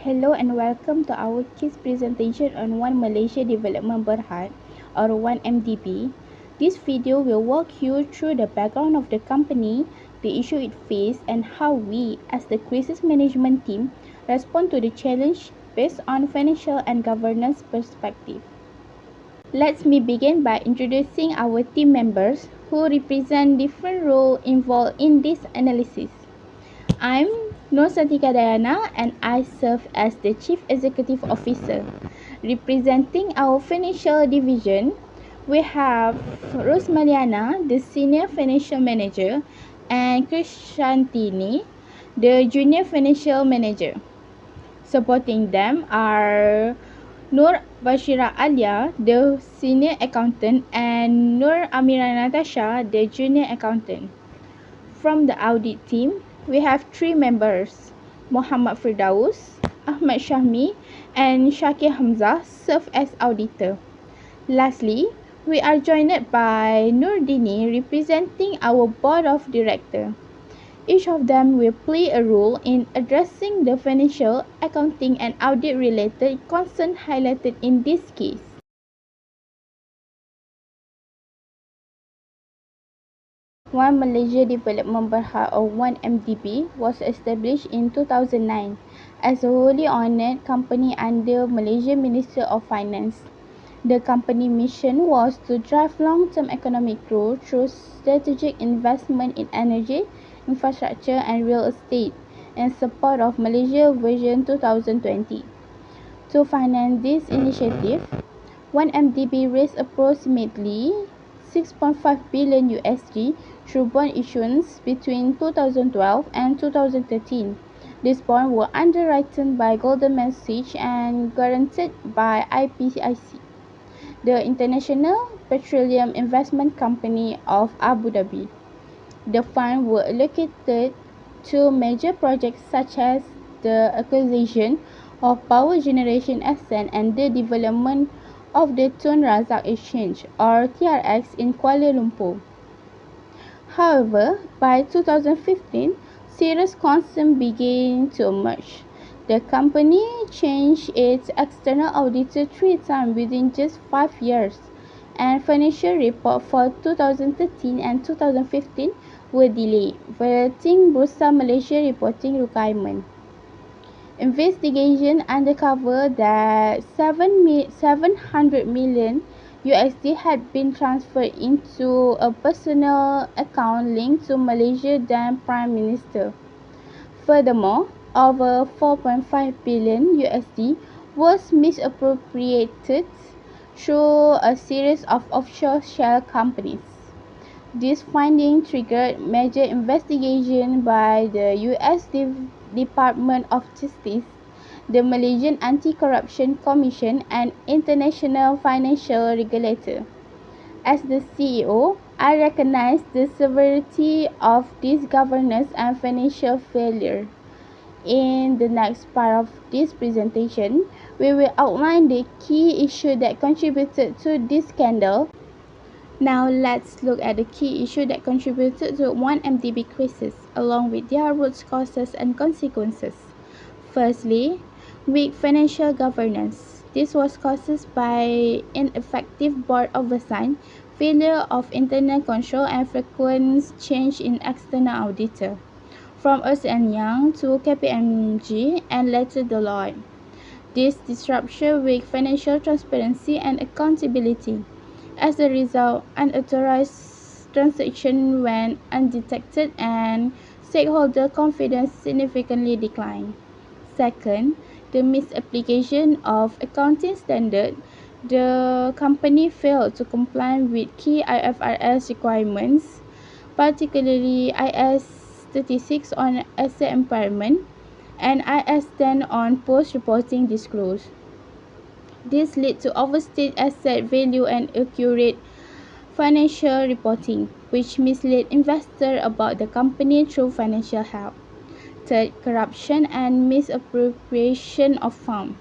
Hello and welcome to our case presentation on One Malaysia Development Berhad or 1MDB. This video will walk you through the background of the company, the issue it faced, and how we, as the crisis management team, respond to the challenge based on financial and governance perspective. Let me begin by introducing our team members who represent different roles involved in this analysis. I'm Noor and I serve as the Chief Executive Officer. Representing our financial division, we have ROSMAELYIANA, the Senior Financial Manager, and KISHANTHINI, the Junior Financial Manager. Supporting them are Noor ALYA, the Senior Accountant, and Amira Natasha, the Junior Accountant. From the audit team, we have three members, FIRDAUS, SYAHMI, and SYAKIR serve as auditor. Lastly, we are joined by NURDINI representing our board of directors. Each of them will play a role in addressing the financial, accounting, and audit related concerns highlighted in this case. One Malaysia Development Berhad or 1MDB was established in 2009 as a wholly owned company under Malaysian Ministry of Finance. The company mission was to drive long-term economic growth through strategic investment in energy, infrastructure and real estate in support of Malaysia Vision 2020. To finance this initiative, 1MDB raised approximately 6.5 billion USD through bond issuance between 2012 and 2013. These bonds were underwritten by Goldman Sachs and guaranteed by IPIC, the International Petroleum Investment Company of Abu Dhabi. The funds were allocated to major projects such as the acquisition of power generation assets and the development of the Tun Razak Exchange or TRX in Kuala Lumpur. However, by 2015, serious concerns began to emerge. The company changed its external auditor 3 times within just 5 years, and financial reports for 2013 and 2015 were delayed, violating Bursa Malaysia reporting requirements. Investigation uncovered that 700 million USD had been transferred into a personal account linked to Malaysia then Prime Minister. Furthermore, over 4.5 billion USD was misappropriated through a series of offshore shell companies. This finding triggered major investigation by the US Department of Justice, the Malaysian Anti-Corruption Commission and international financial regulator. As the CEO, I recognize the severity of this governance and financial failure. In the next part of this presentation, we will outline the key issues that contributed to this scandal. Now let's look at the key issue that contributed to 1MDB crisis, along with their root causes and consequences. Firstly, weak financial governance. This was caused by ineffective board oversight, failure of internal control, and frequent change in external auditor, from Ernst & Young to KPMG and later Deloitte. This disruption weak financial transparency and accountability. As a result, unauthorized transactions went undetected and stakeholder confidence significantly declined. Second, the misapplication of accounting standards. The company failed to comply with key IFRS requirements, particularly IS 36 on asset impairment and IS 10 on post-reporting disclosure. This led to overstated asset value and accurate financial reporting, which misled investors about the company through financial health. Third, corruption and misappropriation of funds.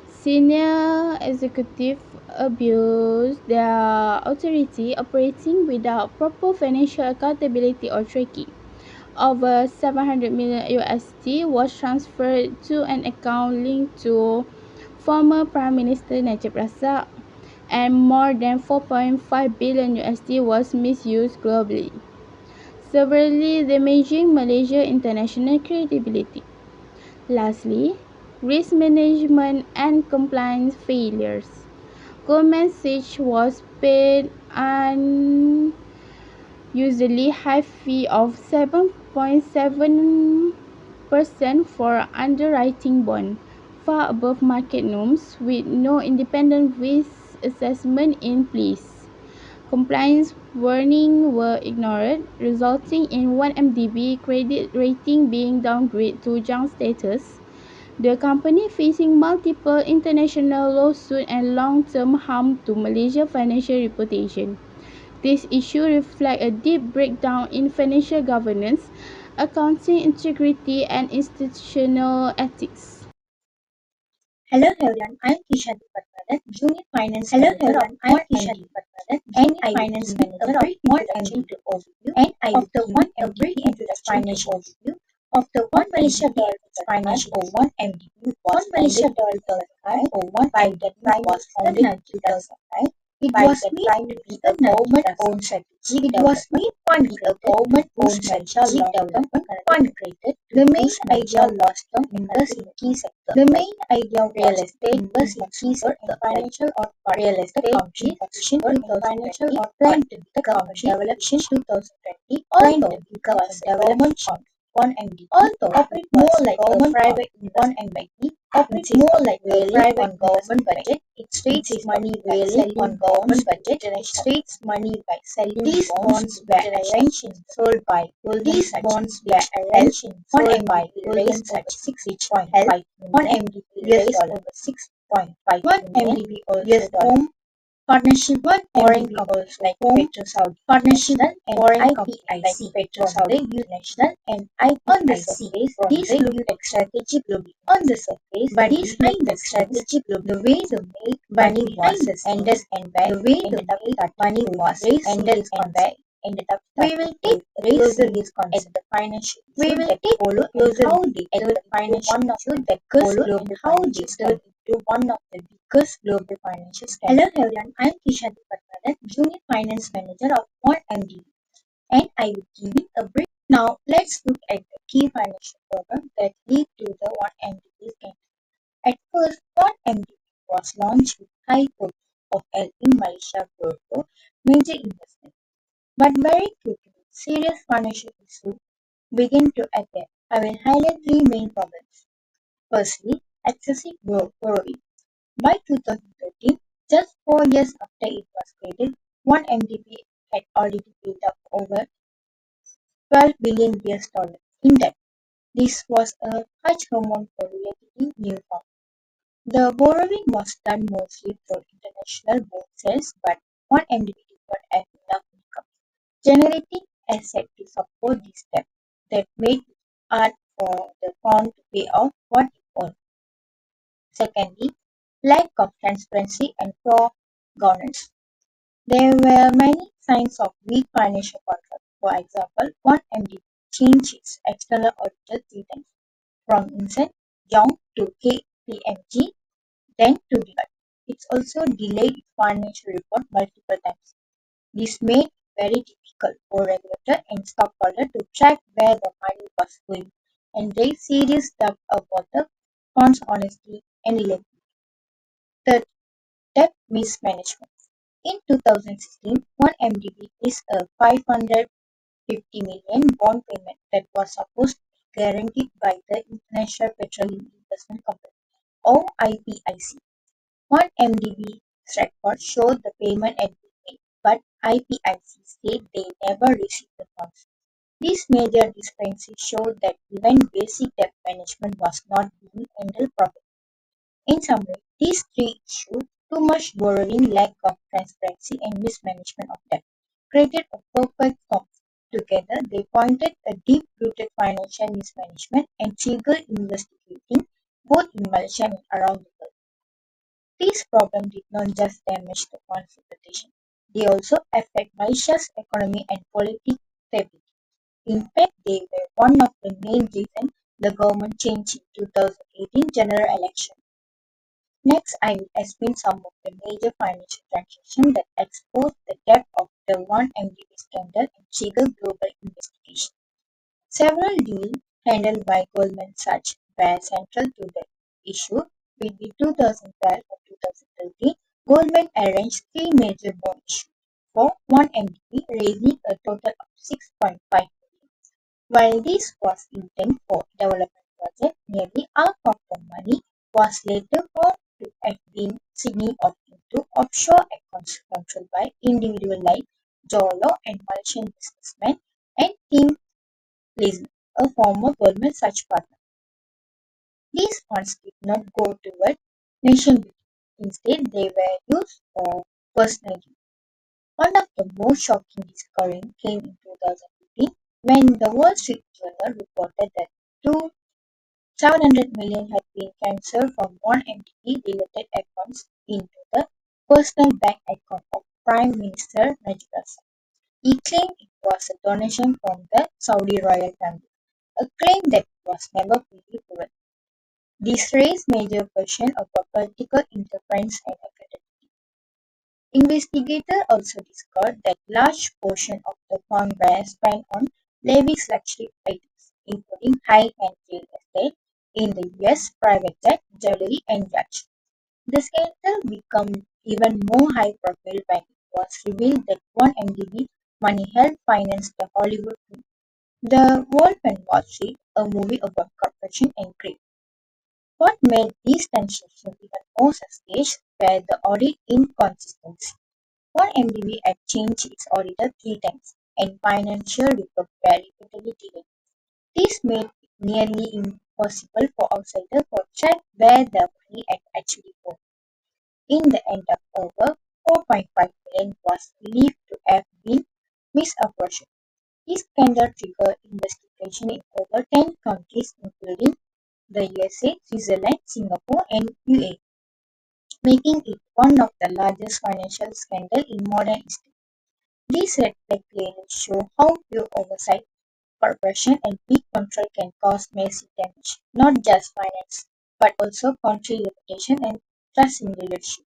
Senior executives abused their authority, operating without proper financial accountability or tracking. over 700 million USD was transferred to an account linked to former Prime Minister Najib Razak, and more than 4.5 billion USD was misused globally, severely damaging Malaysia's international credibility. Lastly, risk management and compliance failures. Goldman Sachs was paid an usually high fee of 7.7% for underwriting bonds, far above market norms, with no independent risk assessment in place. Compliance warnings were ignored, resulting in 1MDB credit rating being downgraded to junk status. The company facing multiple international lawsuits and long-term harm to Malaysia's financial reputation. This issue reflects a deep breakdown in financial governance, accounting integrity, and institutional ethics. Hello everyone, I'm Kishanthini, Junior Finance Manager of I'm Kishanthini, and I Finance Manager of One MD overview and of the One MD financial overview of the One Malaysia Dollar financial or One MD One Malaysia Dollar or One by the time was founded in 2005. It was made to be a government-owned strategy. It was made to be a government-owned strategy development fund created. The main idea long-term invest in key sector. The main idea of real estate invest in key sector. Financial or real estate company position to the financial or plan to become a development 2020. Although it becomes a development fund. One MD. Although operate more like a private one MD, operate more like a private government budget. It states its money really on government budget. It states money by selling these bonds were arranged and sold by these bonds were arranged and sold by raised over 6.5 one MDB raised over 6.5 one MDB US home partnership one foreign couples like Petro Saudi partnership and foreign IPIC Petro Saudi National and IPIC these look like strategy globally on the surface, but behind the strategy globally, the way the make money was ended and where the way the that money was ended and where ended up. We will take closer this concept the financial. We will take closer how they entered the financial one of the biggest global how they entered into one of the biggest global financial scams. Hello everyone, I'm Kishanthini, Junior Finance Manager of One MD, and I will give it a brief. Now let's look at the key financial problems that lead to the One MDB scam. At first, One MDB was launched with high hopes of helping Malaysia grow to major investment. But very quickly, serious financial issues began to appear. I will highlight three main problems. Firstly, excessive borrowing. By 2013, just 4 years after it was created, One MDB had already built up over 12 billion US dollars in debt. This was a huge amount for relatively new firm. The borrowing was done mostly through international bond sales, but One MDB did not have enough income generating assets to support this debt that made it hard for the firm to pay off what it owed. Secondly, lack of transparency and poor governance. There were many signs of weak financial control. For example, One MD changed its external auditor three times, from Insect Young to KPMG, then to Deloitte. It also delayed its financial report multiple times. This made it very difficult for regulator and stockholder to track where the money was going and raise serious doubt about the fund's honesty and reliability. Third, debt mismanagement. In 2016, One MDB missed a 550 million bond payment that was supposed to be guaranteed by the International Petroleum Investment Company, or IPIC. One MDB's record showed the payment had been made, but IPIC said they never received the funds. This major discrepancy showed that even basic debt management was not being handled properly. In summary, these three issues, too much borrowing, lack of transparency, and mismanagement of debt, created a perfect storm. Together, they pointed a deep-rooted financial mismanagement and triggered investigating both in Malaysia and around the world. These problems did not just damage the fund's reputation, they also affect Malaysia's economy and political stability. In fact, they were one of the main reasons the government changed in 2018 general election. Next, I will explain some of the major financial transactions that exposed the depth of the 1MDB scandal and triggered global investigation. Several deals handled by Goldman Sachs were central to the issue. Between 2012 and 2013, Goldman arranged three major bond issues for 1MDB, raising a total of 6.5 billion. While this was intended for development projects, nearly half of the money was later found to have been signed off into offshore accounts controlled by individuals like Jolo and Malaysian businessman and Tim LAZIM, a former Goldman Sachs partner. These funds did not go toward nation building. Instead, they were used for personal use. One of the most shocking discoveries came in 2015 when the Wall Street Journal reported that two 700 million had been transferred from one entity related accounts into the personal bank account of Prime Minister Najib. He claimed it was a donation from the Saudi royal family, a claim that was never fully proven. This raised major questions about political interference and accountability. Investigators also discovered that large portions of the funds were spent on lavish luxury items, including high-end real estate in the US, private jet, jewelry, and yachts. The scandal became even more high-profile when it was revealed that 1MDB money helped finance the Hollywood film The Wolf and Wall Street, a movie about corruption and greed. What made these transactions even more suspicious were the audit inconsistencies. 1MDB had changed its auditor three times, and financial reports were repeatedly delayed. This made it nearly impossible for outsiders to track where the money had actually gone. In the end of over 4.5 million was believed to have been misappropriated. This scandal triggered investigation in over 10 countries including the USA, Switzerland, Singapore, and UAE, making it one of the largest financial scandals in modern history. These red flags clearly show how pure oversight, corruption, and big control can cause massive damage, not just finance, but also country reputation and trust in leadership.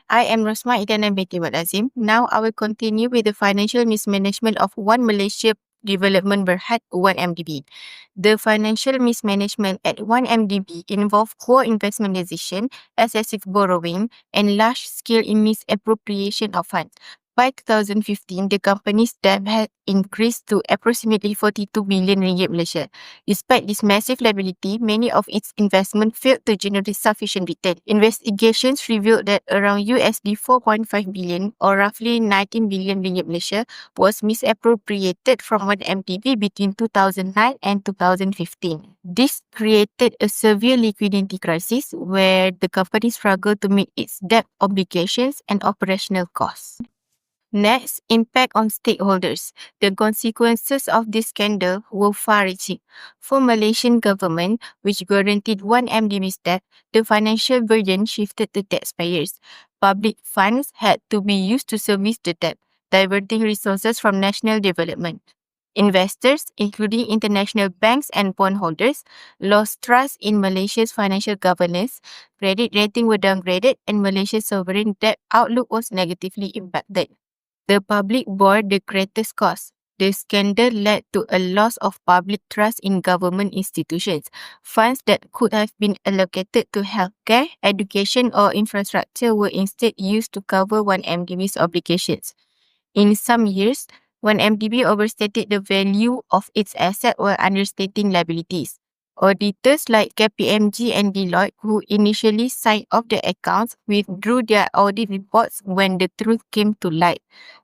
I am ROSMAELYIANA binti LAZIM. Now I will continue with the financial mismanagement of One Malaysia Development Berhad 1MDB. The financial mismanagement at 1MDB involved poor investment decision, excessive borrowing, and large-scale misappropriation of funds. By 2015, the company's debt had increased to approximately 42 billion ringgit Malaysia. Despite this massive liability, many of its investments failed to generate sufficient return. Investigations revealed that around USD 4.5 billion or roughly 19 billion ringgit Malaysia was misappropriated from one MTB between 2009 and 2015. This created a severe liquidity crisis where the company struggled to meet its debt obligations and operational costs. Next, impact on stakeholders. The consequences of this scandal were far-reaching. For Malaysian government, which guaranteed 1MDB's debt, the financial burden shifted to taxpayers. Public funds had to be used to service the debt, diverting resources from national development. Investors, including international banks and bondholders, lost trust in Malaysia's financial governance, credit rating were downgraded, and Malaysia's sovereign debt outlook was negatively impacted. The public bore the greatest cost. The scandal led to a loss of public trust in government institutions. Funds that could have been allocated to healthcare, education, or infrastructure were instead used to cover 1MDB's obligations. In some years, 1MDB overstated the value of its asset while understating liabilities. Auditors like KPMG and Deloitte, who initially signed off the accounts, withdrew their audit reports when the truth came to light.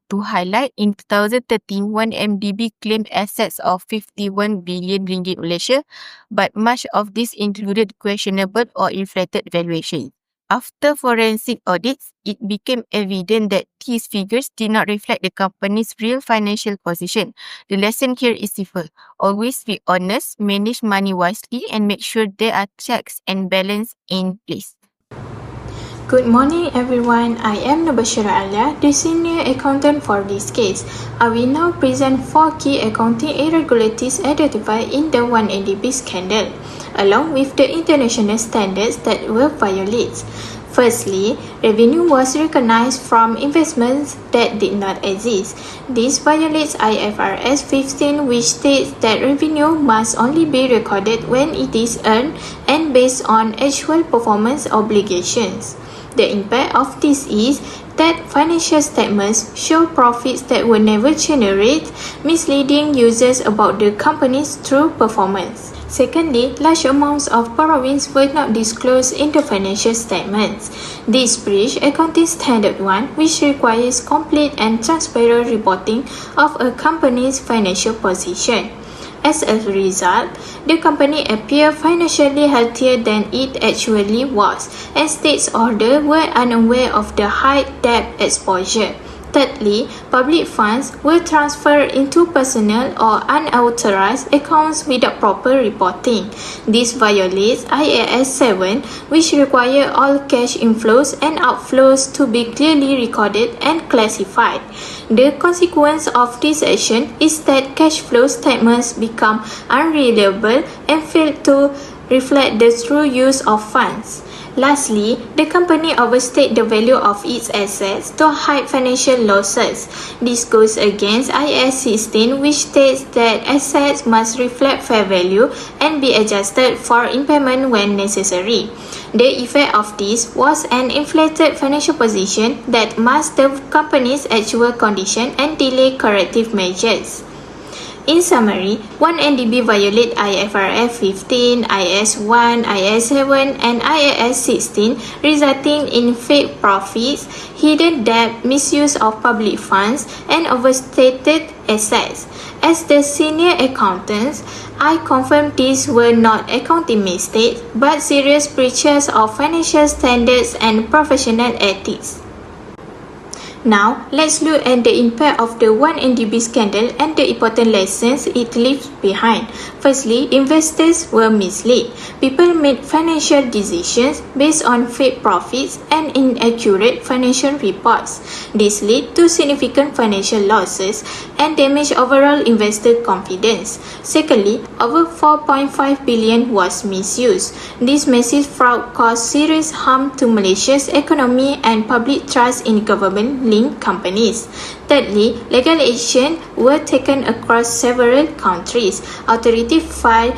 To highlight, in 2013, 1MDB claimed assets of 51 billion ringgit Malaysia, but much of this included questionable or inflated valuation. After forensic audits, it became evident that these figures did not reflect the company's real financial position. The lesson here is simple. Always be honest, manage money wisely, and make sure there are checks and balance in place. Good morning everyone, I am Natasha, the senior accountant for this case. I will now present 4 key accounting irregularities identified in the 1ADB scandal, along with the international standards that were violated. Firstly, revenue was recognized from investments that did not exist. This violates IFRS 15, which states that revenue must only be recorded when it is earned and based on actual performance obligations. The impact of this is that financial statements show profits that were never generated, misleading users about the company's true performance. Secondly, large amounts of borrowings were not disclosed in the financial statements. This breached Accounting Standard 1, which requires complete and transparent reporting of a company's financial position. As a result, the company appeared financially healthier than it actually was, and stakeholders were unaware of the high debt exposure. Thirdly, public funds were transferred into personal or unauthorized accounts without proper reporting. This violates IAS 7, which requires all cash inflows and outflows to be clearly recorded and classified. The consequence of this action is that cash flow statements become unreliable and fail to reflect the true use of funds. Lastly, the company overstated the value of its assets to hide financial losses. This goes against IAS 16, which states that assets must reflect fair value and be adjusted for impairment when necessary. The effect of this was an inflated financial position that masked the company's actual condition and delayed corrective measures. In summary, 1NDB violate IFRS 15, IAS 1, IAS 7, and IAS 16, resulting in fake profits, hidden debt, misuse of public funds, and overstated assets. As the senior accountants, I confirm these were not accounting mistakes, but serious breaches of financial standards and professional ethics. Now, let's look at the impact of the 1NDB scandal and the important lessons it leaves behind. Firstly, investors were misled. People made financial decisions based on fake profits and inaccurate financial reports. This led to significant financial losses and damaged overall investor confidence. Secondly, over 4.5 billion was misused. This massive fraud caused serious harm to Malaysia's economy and public trust in government companies. Thirdly, legal action were taken across several countries. Authorities filed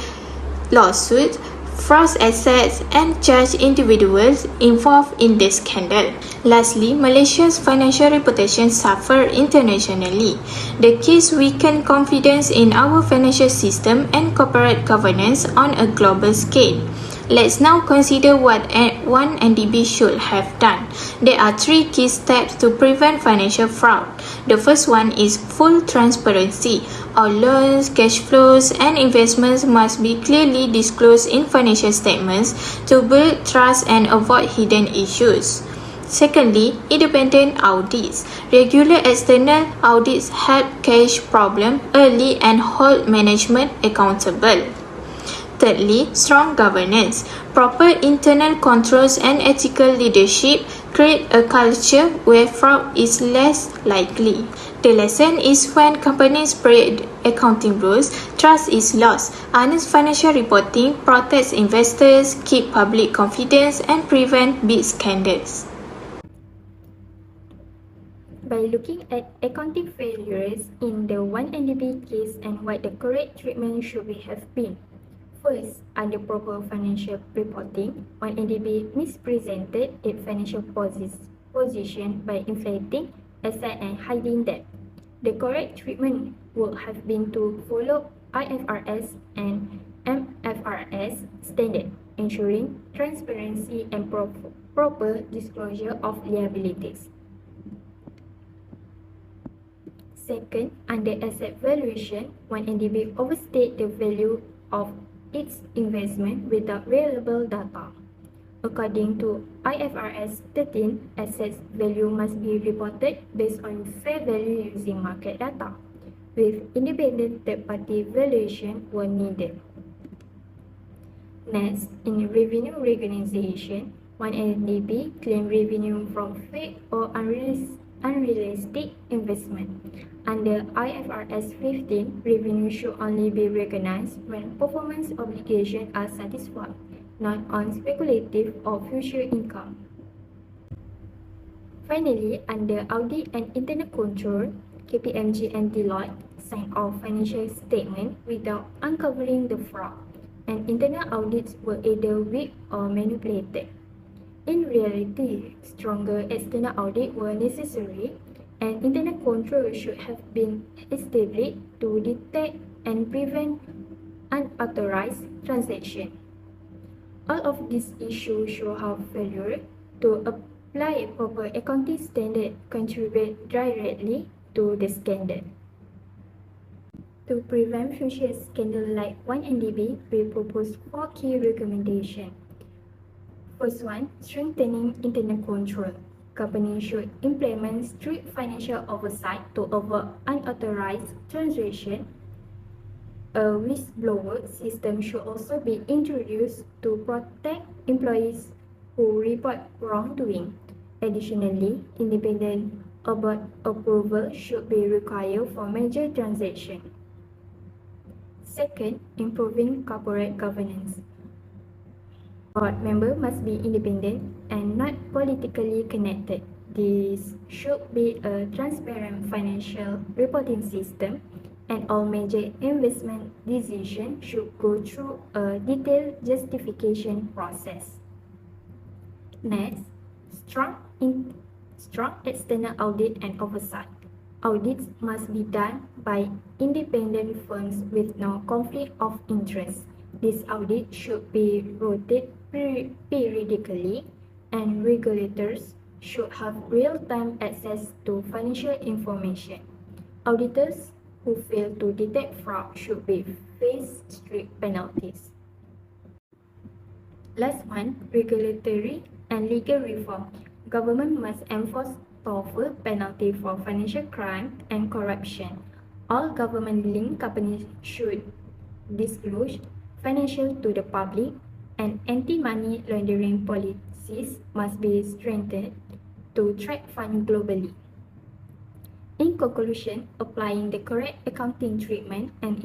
lawsuits, froze assets, and charged individuals involved in the scandal. Lastly, Malaysia's financial reputation suffered internationally. The case weakened confidence in our financial system and corporate governance on a global scale. Let's now consider what 1NDB should have done. There are 3 key steps to prevent financial fraud. The first one is full transparency. All loans, cash flows, and investments must be clearly disclosed in financial statements to build trust and avoid hidden issues. Secondly, independent audits. Regular external audits help catch problems early and hold management accountable. Thirdly, strong governance. Proper internal controls and ethical leadership create a culture where fraud is less likely. The lesson is when companies break accounting rules, trust is lost. Honest financial reporting protects investors, keep public confidence, and prevent big scandals. By looking at accounting failures in the 1NDB case and what the correct treatment should have been. First, under proper financial reporting, 1NDB misrepresented its financial position by inflating assets and hiding debt. The correct treatment would have been to follow IFRS and MFRS standard, ensuring transparency and proper disclosure of liabilities. Second, under asset valuation, 1NDB overstated the value of its investment without reliable data. According to IFRS 13, assets value must be reported based on fair value using market data, with independent third-party valuation were needed. Next, in revenue recognition, 1NDB claim revenue from fake or unrealistic investment. Under IFRS 15, revenue should only be recognized when performance obligations are satisfied, not on speculative or future income. Finally, under Audit and Internal Control, KPMG and Deloitte signed off financial statements without uncovering the fraud, and internal audits were either weak or manipulated. In reality, stronger external audit were necessary, and internal control should have been established to detect and prevent unauthorized transactions. All of these issues show how failure to apply proper accounting standard contribute directly to the scandal. To prevent future scandals like 1NDB, we propose 4 key recommendations. First one, strengthening internal control. Companies should implement strict financial oversight to avoid unauthorized transactions. A whistleblower system should also be introduced to protect employees who report wrongdoing. Additionally, independent board approval should be required for major transactions. Second, improving corporate governance. Board members must be independent and not politically connected. This should be a transparent financial reporting system, and all major investment decisions should go through a detailed justification process. Next, strong external audit and oversight. Audits must be done by independent firms with no conflict of interest. This audit should be rotated periodically, and regulators should have real-time access to financial information. Auditors who fail to detect fraud should be face strict penalties. Last one, regulatory and legal reform. Government must enforce tougher penalty for financial crime and corruption. All government-linked companies should disclose financial to the public, and anti-money laundering policies must be strengthened to track funds globally. In conclusion, applying the correct accounting treatment and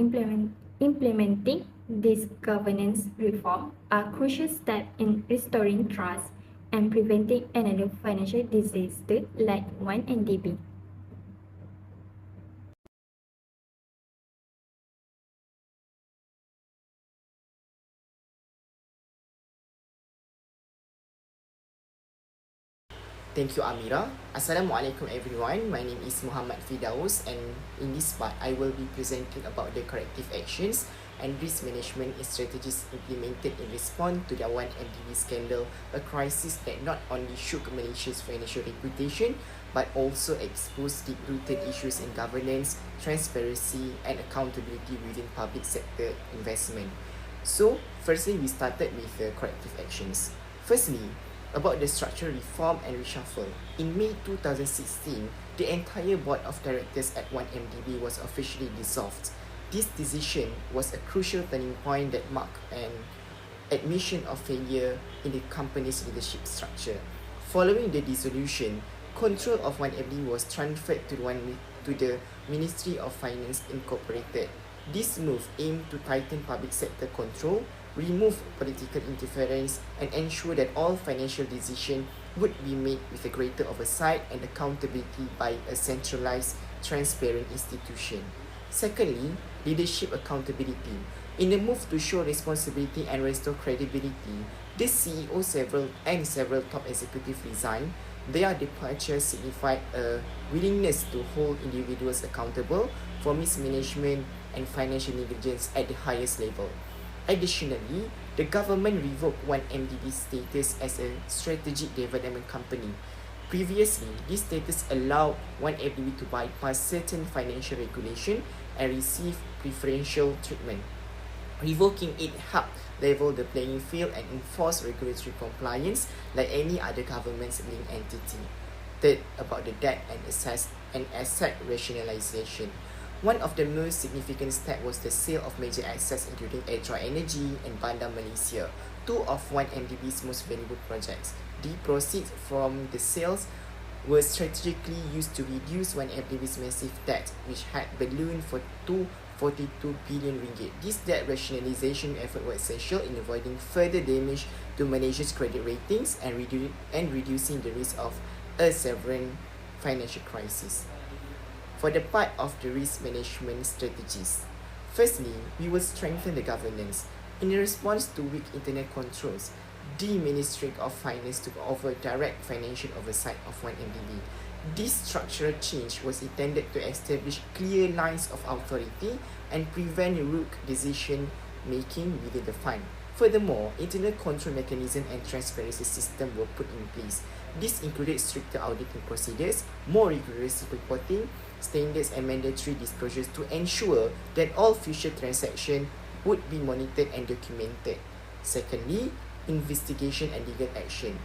implementing this governance reform are crucial steps in restoring trust and preventing another financial disaster like 1NDB. Thank you, Amira. Assalamualaikum everyone. My name is Muhammad FIRDAUS, and in this part, I will be presenting about the corrective actions and risk management strategies implemented in response to the 1MDB scandal, a crisis that not only shook Malaysia's financial reputation but also exposed deep-rooted issues in governance, transparency, and accountability within public sector investment. So, firstly, we started with the corrective actions. Firstly, about the structural reform and reshuffle. In May 2016, the entire board of directors at 1MDB was officially dissolved. This decision was a crucial turning point that marked an admission of failure in the company's leadership structure. Following the dissolution, control of 1MDB was transferred to the Ministry of Finance Incorporated. This move aimed to tighten public sector control, remove political interference, and ensure that all financial decisions would be made with a greater oversight and accountability by a centralized, transparent institution. Secondly, leadership accountability. In a move to show responsibility and restore credibility, the CEO several top executives resigned. Their departure signified a willingness to hold individuals accountable for mismanagement and financial negligence at the highest level. Additionally, the government revoked 1MDB's status as a strategic development company. Previously, this status allowed 1MDB to bypass certain financial regulation and receive preferential treatment. Revoking it helped level the playing field and enforce regulatory compliance like any other government-linked entity. Third, about the debt and asset rationalization. One of the most significant steps was the sale of major assets including Electro Energy and Bandar Malaysia, two of 1MDB's most valuable projects. The proceeds from the sales were strategically used to reduce 1MDB's massive debt, which had ballooned for 242 billion ringgit. This debt rationalization effort was essential in avoiding further damage to Malaysia's credit ratings and reducing the risk of a sovereign financial crisis. For the part of the risk management strategies, firstly, we will strengthen the governance. In response to weak internal controls, the Ministry of Finance took over direct financial oversight of 1MDB. This structural change was intended to establish clear lines of authority and prevent rogue decision-making within the fund. Furthermore, internal control mechanism and transparency system were put in place. This included stricter auditing procedures, more rigorous reporting standards and mandatory disclosures to ensure that all future transactions would be monitored and documented. Secondly, investigation and legal action.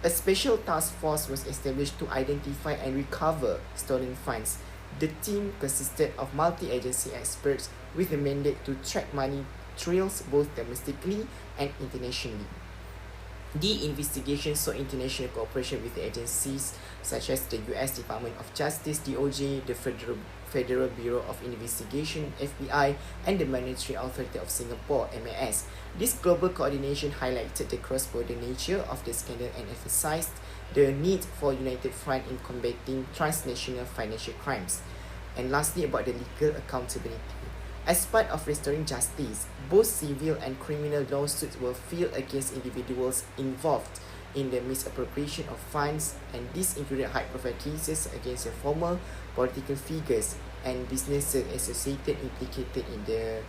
A special task force was established to identify and recover stolen funds. The team consisted of multi-agency experts with a mandate to track money trails both domestically and internationally. The investigation saw international cooperation with agencies such as the US Department of Justice (DOJ), the Federal Bureau of Investigation (FBI), and the Monetary Authority of Singapore (MAS). This global coordination highlighted the cross-border nature of the scandal and emphasized the need for united front in combating transnational financial crimes. And lastly, about the legal accountability. As part of restoring justice, both civil and criminal lawsuits were filed against individuals involved in the misappropriation of funds, and this included high-profile cases against the former political figures and businesses associated implicated in the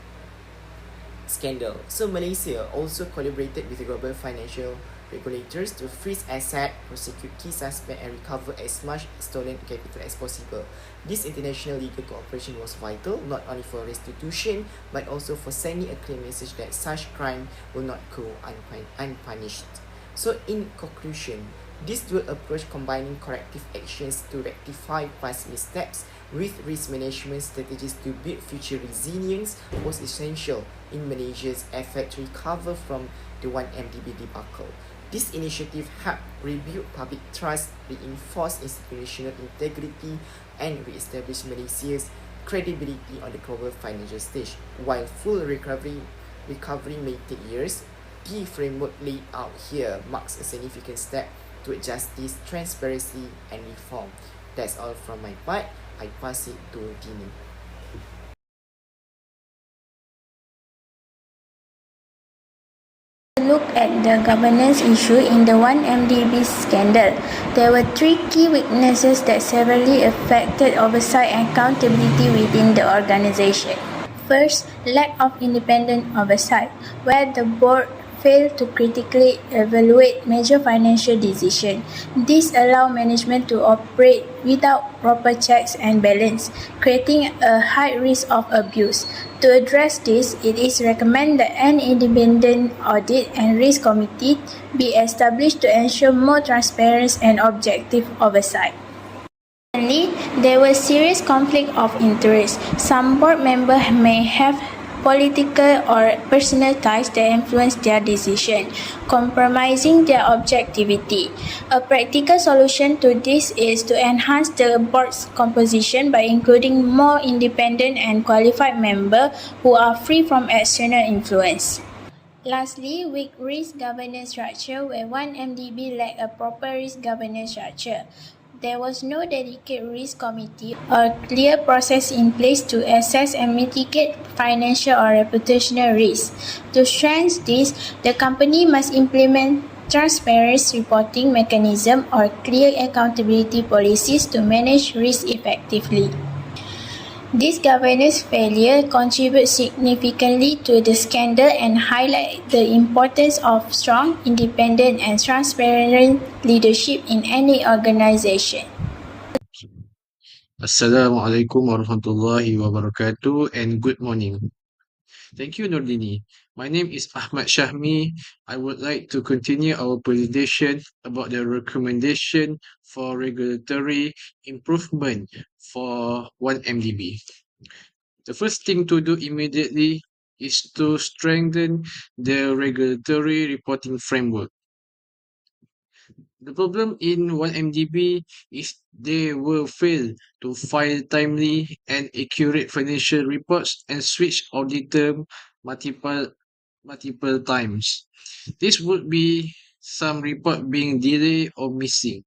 scandal. So Malaysia also collaborated with the global financial regulators to freeze assets, prosecute key suspects, and recover as much stolen capital as possible. This international legal cooperation was vital, not only for restitution, but also for sending a clear message that such crime will not go unpunished. So in conclusion, this dual approach combining corrective actions to rectify past missteps with risk management strategies to build future resilience was essential in Malaysia's effort to recover from the 1MDB debacle. This initiative helped rebuild public trust, reinforce institutional integrity, and re-establish Malaysia's credibility on the global financial stage. While full recovery may take years, the framework laid out here marks a significant step to justice, transparency, and reform. That's all from my part. I pass it to Dini. Look at the governance issue in the 1MDB scandal. There were three key weaknesses that severely affected oversight and accountability within the organization. First, lack of independent oversight, where the board failed to critically evaluate major financial decisions. This allowed management to operate without proper checks and balance, creating a high risk of abuse. To address this, it is recommended that an independent audit and risk committee be established to ensure more transparent and objective oversight. Secondly, there was serious conflict of interest. Some board members may have political or personal ties that influence their decision, compromising their objectivity. A practical solution to this is to enhance the board's composition by including more independent and qualified members who are free from external influence. Lastly, weak risk governance structure, where 1MDB lacked a proper risk governance structure. There was no dedicated risk committee or clear process in place to assess and mitigate financial or reputational risks. To strengthen this, the company must implement transparent reporting mechanism or clear accountability policies to manage risk effectively. This governance failure contributes significantly to the scandal and highlights the importance of strong, independent, and transparent leadership in any organization. Assalamualaikum warahmatullahi wabarakatuh and good morning. Thank you, Nurdini. My name is Ahmad SYAHMI. I would like to continue our presentation about the recommendation for regulatory improvement for 1MDB. The first thing to do immediately is to strengthen the regulatory reporting framework. The problem in 1MDB is they will fail to file timely and accurate financial reports and switch auditor multiple multiple times. This would be some report being delayed or missing.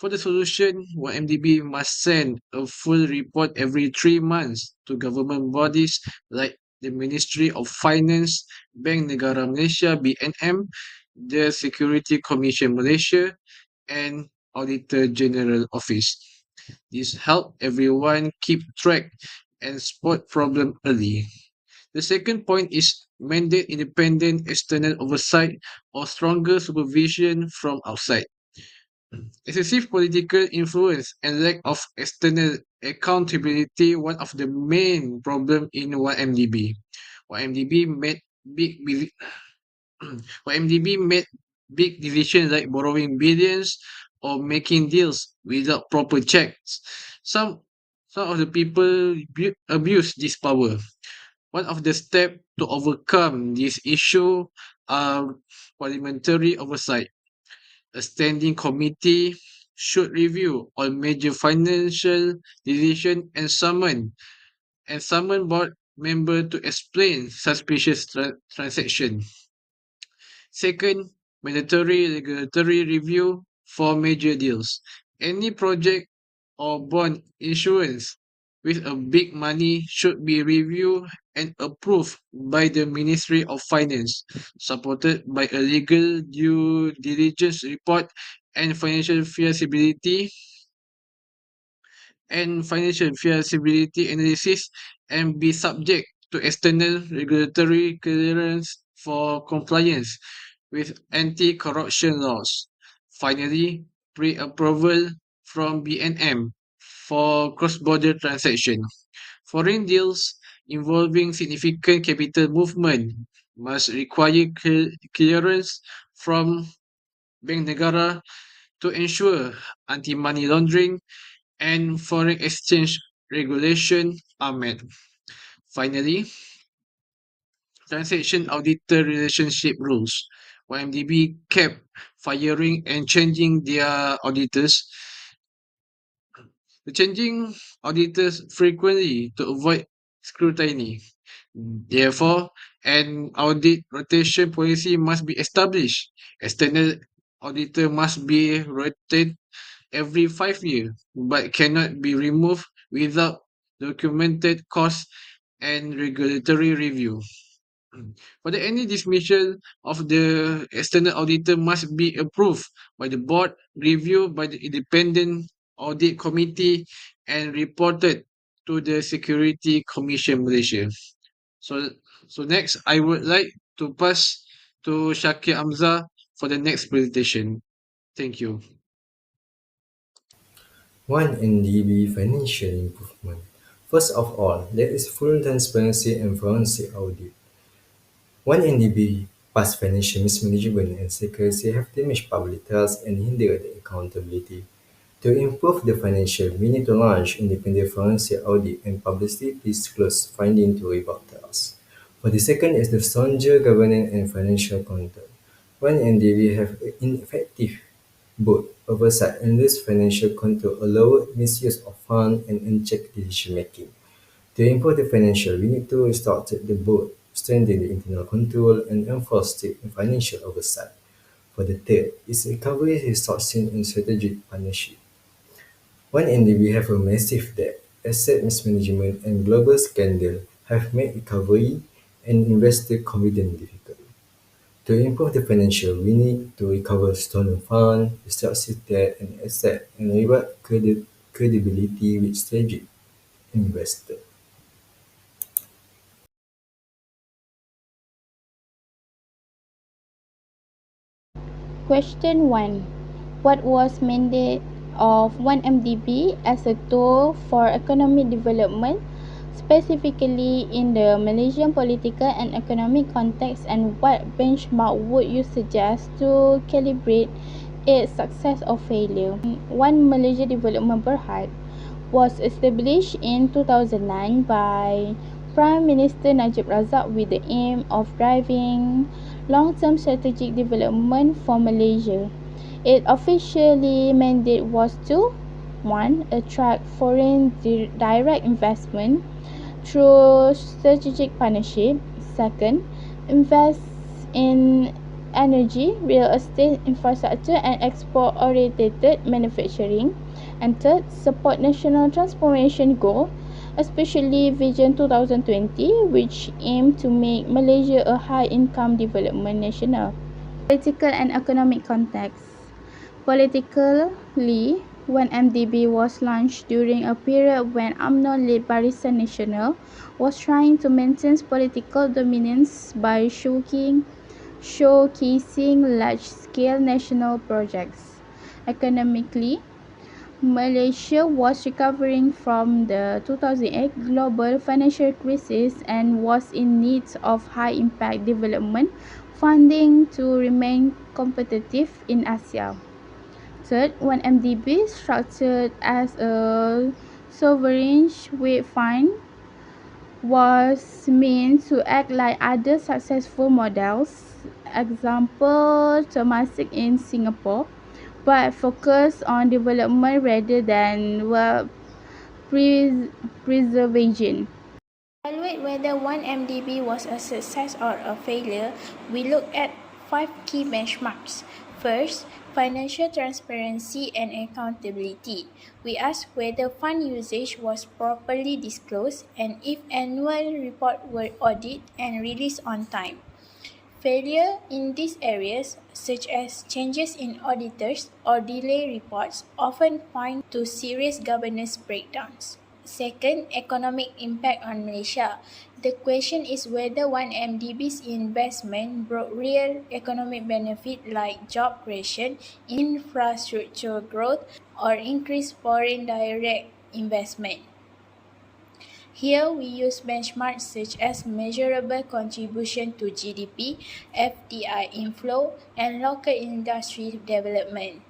For the solution, 1MDB must send a full report every 3 months to government bodies like the Ministry of Finance, Bank Negara Malaysia (BNM), the Security Commission Malaysia, and Auditor General Office. This help everyone keep track and spot problem early. The second point is mandate independent external oversight or stronger supervision from outside. Excessive political influence and lack of external accountability one of the main problem in 1MDB. 1MDB made big bili- 1MDB made big decisions like borrowing billions or making deals without proper checks. Some some of the people abuse this power. One of the steps to overcome this issue are parliamentary oversight. A standing committee should review all major financial decisions and summon board member to explain suspicious transaction. Second, mandatory regulatory review for major deals. Any project or bond issuance with a big money should be reviewed and approved by the Ministry of Finance, supported by a legal due diligence report and financial feasibility analysis, and be subject to external regulatory clearance for compliance with anti-corruption laws. Finally, pre-approval from BNM for cross-border transaction. Foreign deals involving significant capital movement must require clearance from Bank Negara to ensure anti-money laundering and foreign exchange regulation are met. Finally, transaction auditor relationship rules. YMDB kept firing and changing their auditors. The changing auditors frequently to avoid scrutiny. Therefore, an audit rotation policy must be established. External auditor must be rotated every 5 years, but cannot be removed without documented cost and regulatory review. For any dismissal of the external auditor must be approved by the board, reviewed by the independent audit committee, and reported to the Security Commission Malaysia. So, so next, I would like to pass to Shakir AMZAR for the next presentation. Thank you. 1 NDB financial improvement. First of all, there is full transparency and forensic audit. 1 NDB past financial mismanagement and secrecy have damaged public trust and hindered accountability. To improve the financial, we need to launch independent forensic audit and publicly disclose findings to rebuild trust. For the second is the stronger governance and financial control. 1 NDB have ineffective board oversight and loose financial control allow misuse of funds and unchecked decision-making. To improve the financial, we need to restructure the board, strengthen the internal control, and enforce strict financial oversight. For the third is recovery, restructuring, and strategic partnership. 1 NDB have a massive debt, asset mismanagement, and global scandal have made recovery and investor confidence difficult. To improve the financial, we need to recover stolen funds, restructure debt and asset, and reward credibility with strategic investors. Question 1. What was mandate of 1MDB as a tool for economic development, specifically in the Malaysian political and economic context, and what benchmark would you suggest to calibrate its success or failure? 1. Malaysia Development Berhad. was established in 2009 by Prime Minister Najib Razak with the aim of driving long-term strategic development for Malaysia. Its officially mandate was to 1. Attract foreign direct investment through strategic partnership. Second, invest in energy, real estate, infrastructure and export-oriented manufacturing. And third, support national transformation goal, especially Vision 2020, which aim to make Malaysia a high-income development national. Political and economic context. Politically, when MDB was launched during a period when UMNO-led Barisan Nasional was trying to maintain political dominance by showcasing large-scale national projects. Economically, Malaysia was recovering from the 2008 global financial crisis and was in need of high-impact development funding to remain competitive in Asia. Third, when MDB structured as a sovereign wealth fund was meant to act like other successful models, example temasek in Singapore, but focus on development rather than wealth preservation. To evaluate whether 1MDB was a success or a failure, we look at 5 key benchmarks. First, financial transparency and accountability. We ask whether fund usage was properly disclosed and if annual reports were audited and released on time. Failure in these areas, such as changes in auditors or delay reports, often point to serious governance breakdowns. Second, economic impact on Malaysia. The question is whether 1MDB's investment brought real economic benefit like job creation, infrastructure growth, or increased foreign direct investment. Here we use benchmarks such as measurable contribution to GDP, FDI inflow, and local industry development.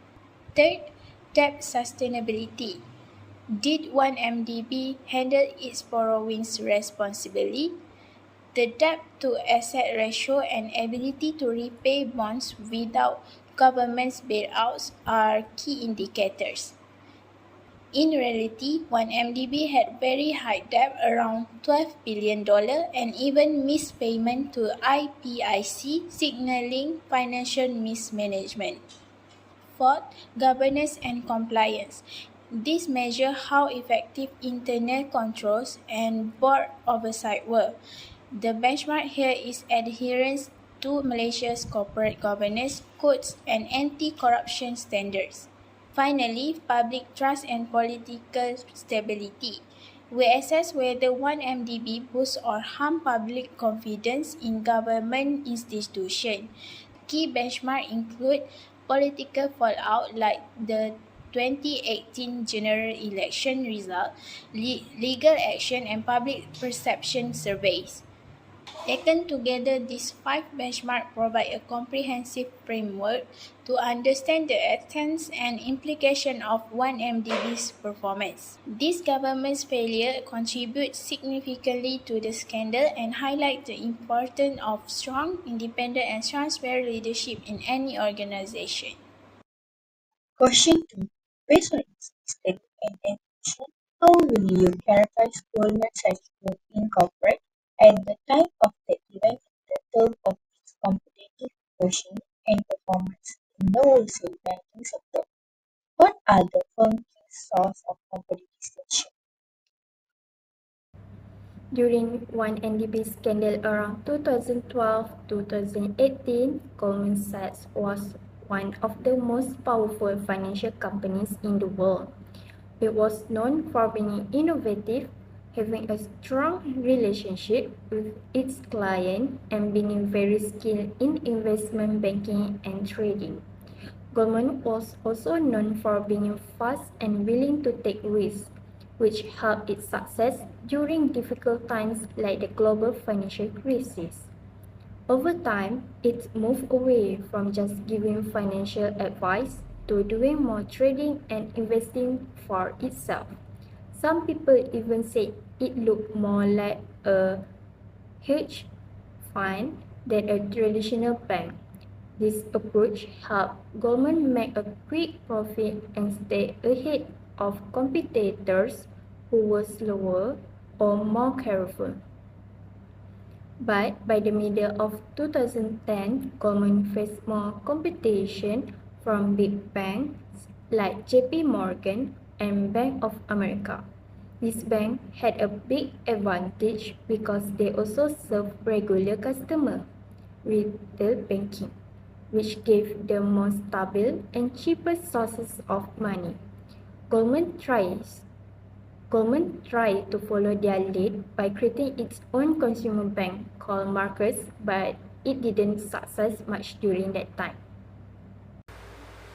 Third, debt sustainability. Did 1MDB handle its borrowings responsibly? The debt-to-asset ratio and ability to repay bonds without government's bailouts are key indicators. In reality, 1MDB had very high debt, around $12 billion, and even missed payment to IPIC, signaling financial mismanagement. Fourth, governance and compliance. This measures how effective internal controls and board oversight were. The benchmark here is adherence to Malaysia's corporate governance codes and anti-corruption standards. Finally, public trust and political stability. We assess whether 1MDB boosts or harm public confidence in government institutions. Key benchmarks include political fallout like the 2018 general election result, legal action and public perception surveys. Taken together, these 5 benchmarks provide a comprehensive framework to understand the extent and implication of 1MDB's performance. This government's failure contributes significantly to the scandal and highlight the importance of strong, independent and transparent leadership in any organization. Question 2. Based on its study and definition, how will you characterize Goldman Sachs Group Incorporated at the time of the event in terms of its competitive position and performance in the wholesale banking sector? What are the firm's key sources of competition? During 1MDB scandal around 2012-2018, Goldman Sachs was one of the most powerful financial companies in the world. It was known for being innovative, having a strong relationship with its client, and being very skilled in investment banking and trading. Goldman was also known for being fast and willing to take risks, which helped its success during difficult times like the global financial crisis. Over time, it moved away from just giving financial advice to doing more trading and investing for itself. Some people even said it looked more like a hedge fund than a traditional bank. This approach helped Goldman make a quick profit and stay ahead of competitors who were slower or more careful. But by the middle of 2010, Goldman faced more competition from big banks like JP Morgan and Bank of America. This bank had a big advantage because they also serve regular customers, retail banking, which gave them more stable and cheaper sources of money. Goldman tries Goldman tried to follow their lead by creating its own consumer bank called Marcus, but it didn't succeed much during that time.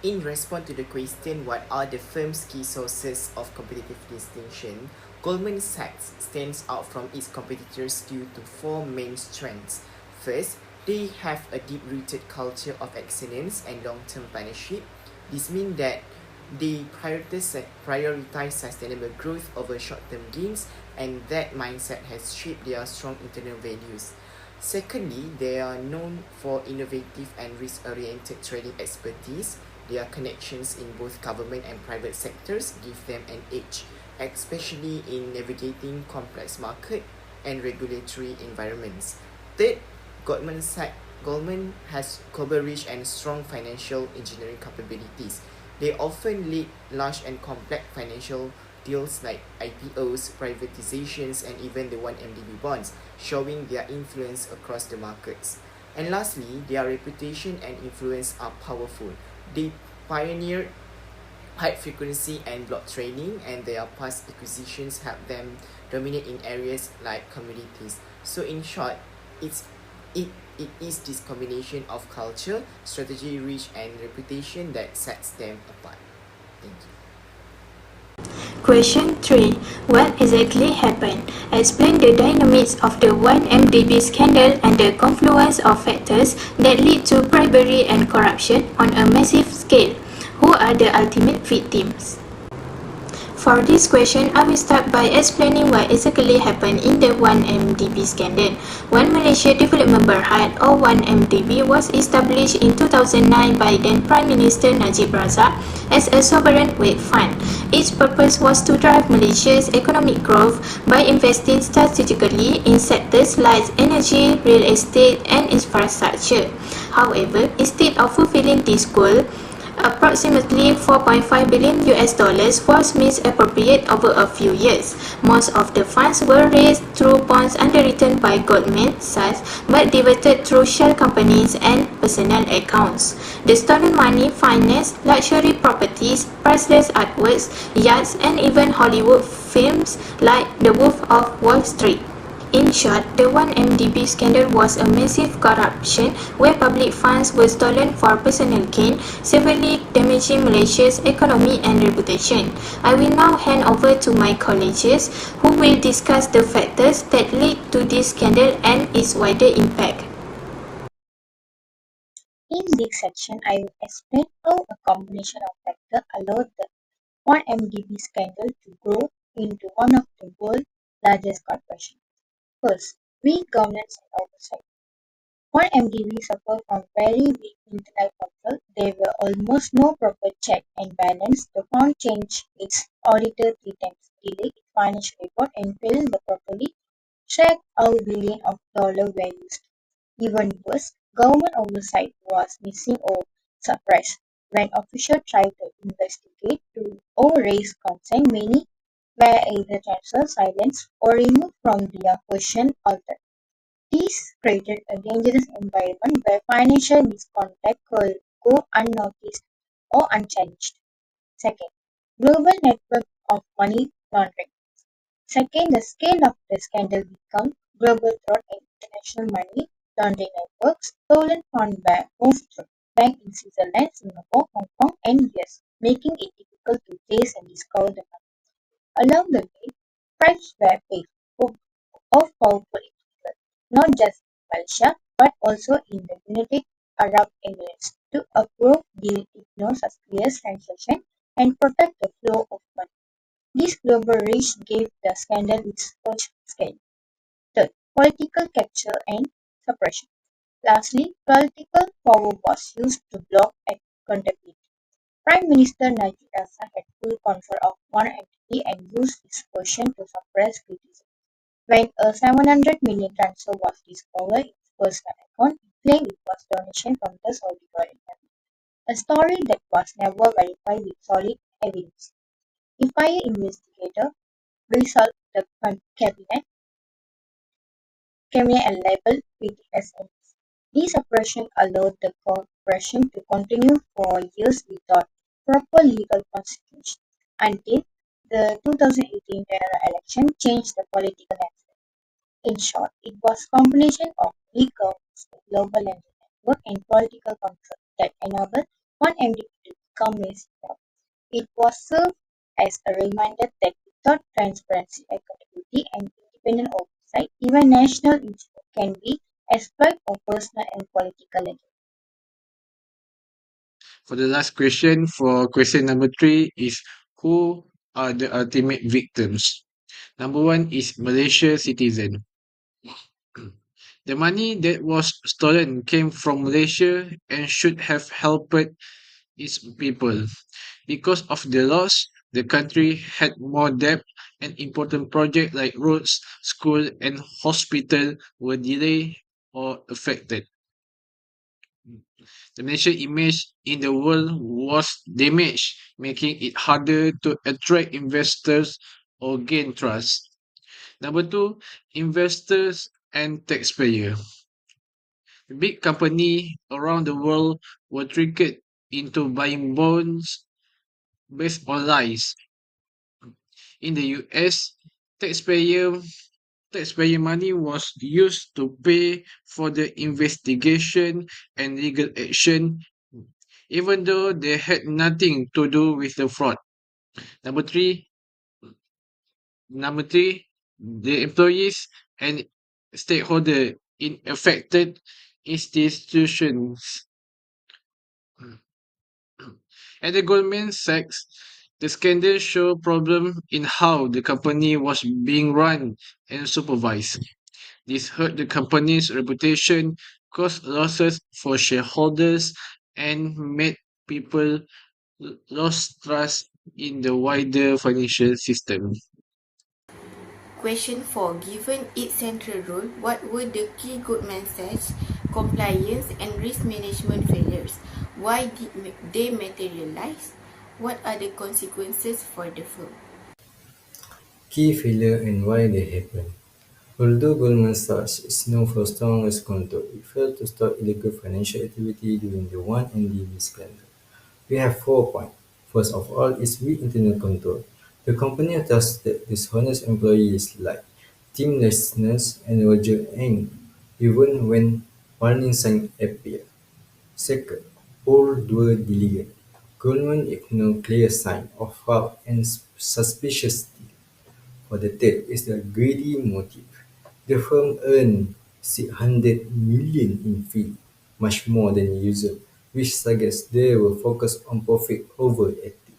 In response to the question, what are the firm's key sources of competitive distinction, Goldman Sachs stands out from its competitors due to four main strengths. First, they have a deep-rooted culture of excellence and long-term partnership. This means that they prioritize sustainable growth over short-term gains, and that mindset has shaped their strong internal values. Secondly, they are known for innovative and risk-oriented trading expertise. Their connections in both government and private sectors give them an edge, especially in navigating complex market and regulatory environments. Third, Goldman has global reach and strong financial engineering capabilities. They often lead large and complex financial deals like IPOs, privatizations, and even the 1MDB bonds, showing their influence across the markets. And lastly, their reputation and influence are powerful. They pioneered high frequency and block trading, and their past acquisitions help them dominate in areas like commodities. So in short, it is this combination of culture, strategy, reach, and reputation that sets them apart. Thank you. Question 3. What exactly happened? Explain the dynamics of the 1MDB scandal and the confluence of factors that lead to bribery and corruption on a massive scale. Who are the ultimate victims? For this question, I will start by explaining what exactly happened in the 1MDB scandal. One Malaysia Development Berhad or 1MDB was established in 2009 by then Prime Minister Najib Razak as a sovereign wealth fund. Its purpose was to drive Malaysia's economic growth by investing strategically in sectors like energy, real estate and infrastructure. However, instead of fulfilling this goal, approximately 4.5 billion US dollars was misappropriated over a few years. Most of the funds were raised through bonds underwritten by Goldman Sachs but diverted through shell companies and personal accounts. The stolen money financed luxury properties, priceless artworks, yachts, and even Hollywood films like The Wolf of Wall Street. In short, the 1MDB scandal was a massive corruption where public funds were stolen for personal gain, severely damaging Malaysia's economy and reputation. I will now hand over to my colleagues who will discuss the factors that lead to this scandal and its wider impact. In this section, I will explain how a combination of factors allowed the 1MDB scandal to grow into one of the world's largest corporations. First, weak governance and oversight. 1MDB suffered from very weak internal control. There were almost no proper check and balance. The fund changed its auditor 3 times, delayed its financial report, and failed to properly track how billions of dollars were used. Even worse, government oversight was missing or suppressed. When officials tried to investigate or raise concern, many were either transferred, silenced, or removed from their position altered. This created a dangerous environment where financial misconduct could go unnoticed or unchallenged. Second, global network of money laundering. Second, the scale of the scandal became global threat and international money laundering networks. Stolen funds were moved through banks in Switzerland, Singapore, Hong Kong, and US, making it difficult to trace and discover the money. Along the way, bribes were paid of powerful individuals, not just in Malaysia but also in the United Arab Emirates, to approve deals, ignore suspicious transactions, and protect the flow of money. This global reach gave the scandal its first scale. Third, political capture and suppression. Lastly, political power was used to block accountability. Prime Minister Najib Razak had full control of one entity and used his position to suppress criticism. When a 700 million transfer was discovered in his personal account, he claimed it was donation from the Saudi royal family, a story that was never verified with solid evidence. A fire investigator resolved the cabinet and labeled it as a mess. This suppression allowed the corporation to continue for years without proper legal constitution until the 2018 general election changed the political landscape. In short, it was a combination of weak governance, global lending network, and political control that enabled one entity to become mainstream. It was served as a reminder that without transparency, accountability, and independent oversight, even national interests can be exploited for personal and political gain. For the last question, for question number 3 is who are the ultimate victims? Number 1 is Malaysia citizen. The money that was stolen came from Malaysia and should have helped its people. Because of the loss, the country had more debt and important projects like roads, school and hospital were delayed or affected. The Malaysian image in the world was damaged, making it harder to attract investors or gain trust. Number 2, investors and taxpayer. Big companies around the world were tricked into buying bonds based on lies. In the US, taxpayer taxpayer money was used to pay for the investigation and legal action, even though they had nothing to do with the fraud. Number three, number three, the employees and stakeholder in affected institutions. At the Goldman Sachs, the scandal showed problem in how the company was being run and supervised. This hurt the company's reputation, caused losses for shareholders, and made people lose trust in the wider financial system. Question 4. Given its central role, what were the key Goldman Sachs compliance and risk management failures? Why did they materialize? What are the consequences for the firm? Key failure and why they happen. Although Goldman Sachs is known for strong risk control, it failed to stop illegal financial activity during the 1MDB scandal. We have 4 points. First of all is weak internal control. The company trusted dishonest employees like Tim Lessness and Roger Ng, even when warning signs appeared. Second, poor due diligence. Goldman ignored clear signs of fraud and suspicious deals. For the third is the greedy motive. The firm earned 600 million in fee, much more than usual, which suggests they were focused on profit over ethics.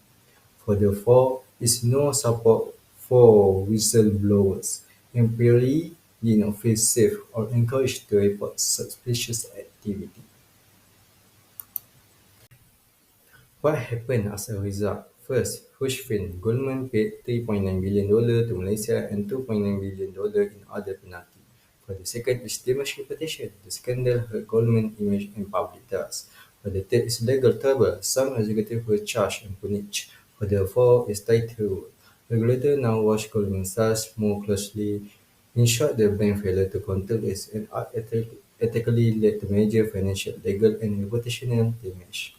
For the fourth is no support for whistleblowers. Employees did not feel safe or encouraged to report suspicious activity. What happened as a result? First, huge fine. Goldman paid $3.9 billion to Malaysia and $2.9 billion in other penalty. For the second is damage reputation. The scandal hurt Goldman image and public trust. For the third is legal trouble. Some executives were charged and punished. For the fourth is tighter rule. Regulators now watch Goldman Sachs more closely. In short, the bank failure to control risk and ethically led to major financial, legal, and reputational damage.